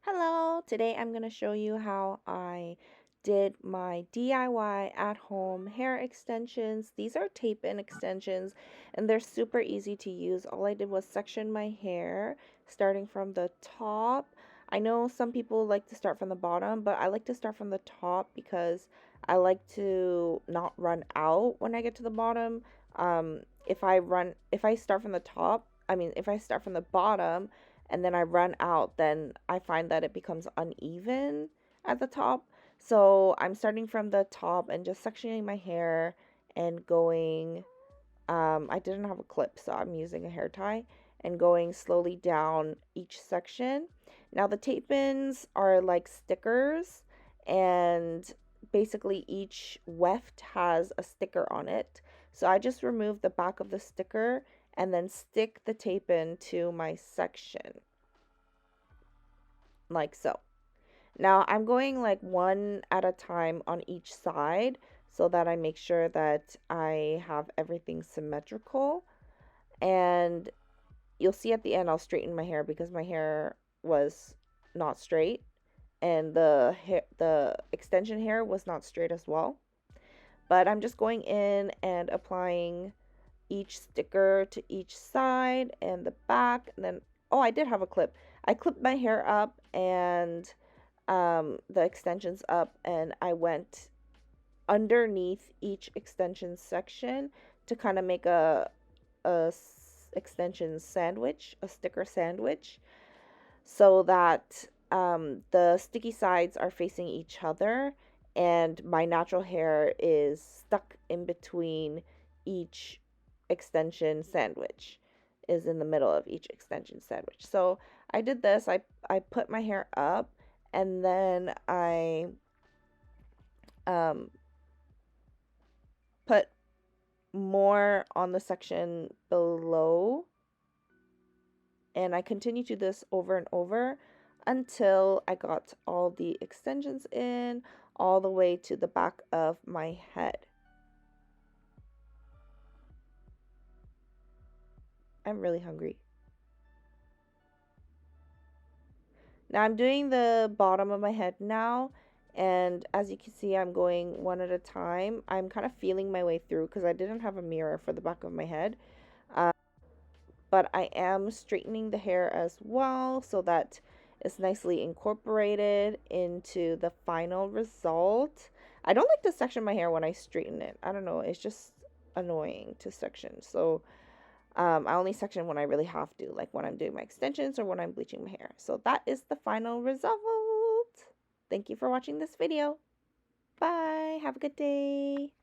Hello, today I'm going to show you how I did my DIY at home hair extensions. These are tape-in extensions and they're super easy to use. All I did was section my hair starting from the top. I know some people like to start from the bottom, but I like to start from the top because I like to not run out when I get to the bottom. If I start from the top, if I start from the bottom, and then I run out, then I find that it becomes uneven at the top. So I'm starting from the top and just sectioning my hair and going. I didn't have a clip, so I'm using a hair tie and going slowly down each section. Now, the tape ins are like stickers, and basically each weft has a sticker on it. So I just remove the back of the sticker and then stick the tape in to my section like so. Now I'm going like one at a time on each side so that I make sure that I have everything symmetrical. And you'll see at the end I'll straighten my hair because my hair was not straight and the extension hair was not straight as well. But I'm just going in and applying each sticker to each side and the back, and then oh, I did have a clip. I clipped my hair up and the extensions up, and I went underneath each extension section to kind of make a extension sandwich, a sticker sandwich, so that the sticky sides are facing each other and my natural hair is stuck in between each extension sandwich, is in the middle of each extension sandwich. So I did this. I put my hair up and then I um, put more on the section below, and I continued to do this over and over until I got all the extensions in all the way to the back of my head. I'm really hungry. Now I'm doing the bottom of my head now, and as you can see, I'm going one at a time. I'm kind of feeling my way through because I didn't have a mirror for the back of my head. But I am straightening the hair as well so that it's nicely incorporated into the final result. I don't like to section my hair when I straighten it. I don't know, it's just annoying to section. So I only section when I really have to, like when I'm doing my extensions or when I'm bleaching my hair. So that is the final result. Thank you for watching this video. Bye. Have a good day.